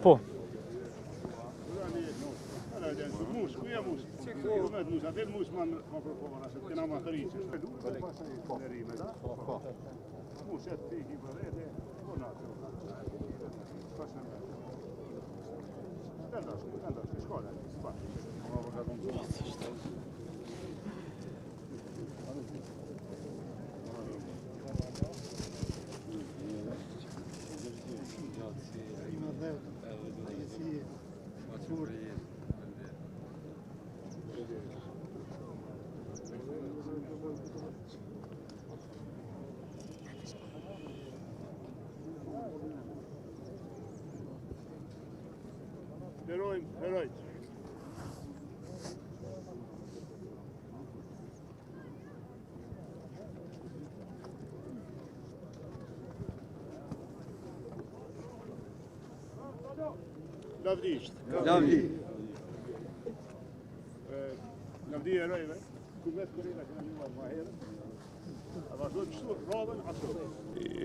Po. Heroj. Lavdisht. Lavdi. Lavdi herojve. Kumet Korina që në njëma ma herë. A vazhdojnë kështu, radhen, ashtu.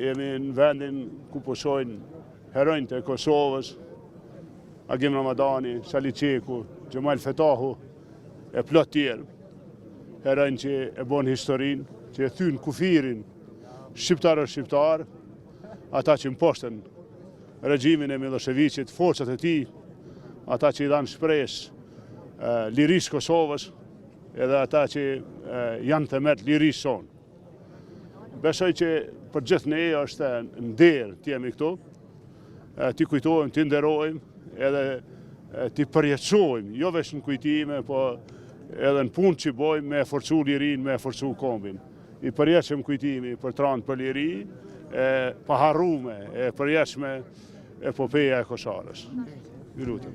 Jemi në vendin ku poshojnë herojnë të Kosovës, Agim Ramadani, Sali Qeku, Gjemal Fetahu, e plot tjerë. Herojnë që e bon historinë, që e thynë kufirin shqiptar, ata që mposhtën regjimin e Miloševićit, forcat e tij, ata që i dhanë shpresë lirisë Kosovës, edhe ata që janë themet lirisë sonë. Besoj që për gjithë ne është nder të jemi këtu, t'i kujtojmë, t'i nderojmë, edhe t'i përjetësojmë, jo veç në kujtime, po edhe në punë që bojmë me forcu lirin, me forcu kombin. I përjetëshëm kujtimi për tranë për liri, e paharrume, e përjetëshme epopeja e Kosarës. Ju lutem.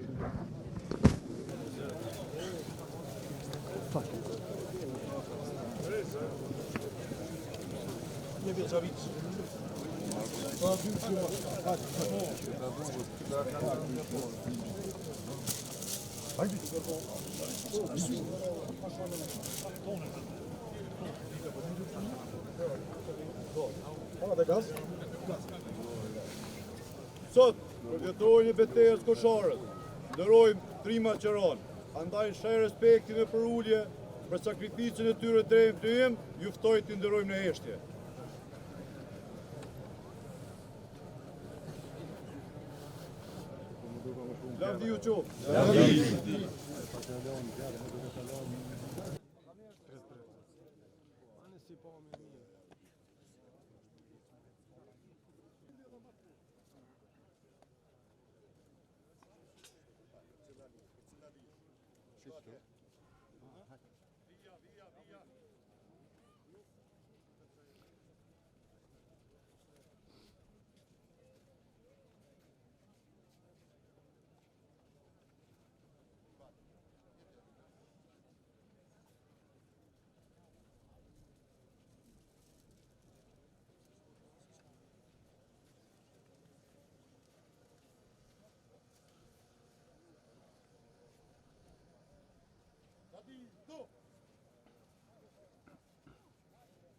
Sot, përvjetojnë e betejës Kosharës, ndërojmë trima qëron, andaj shaj respektin e për ullje, për sakrificën e tyre drejmë të jem, juftoj të ndërojmë në heshtje. Lavdi u qoftë. Lavdi.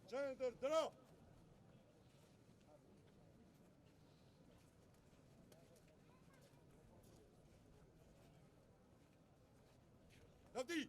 Qendër, dra! Lavdi!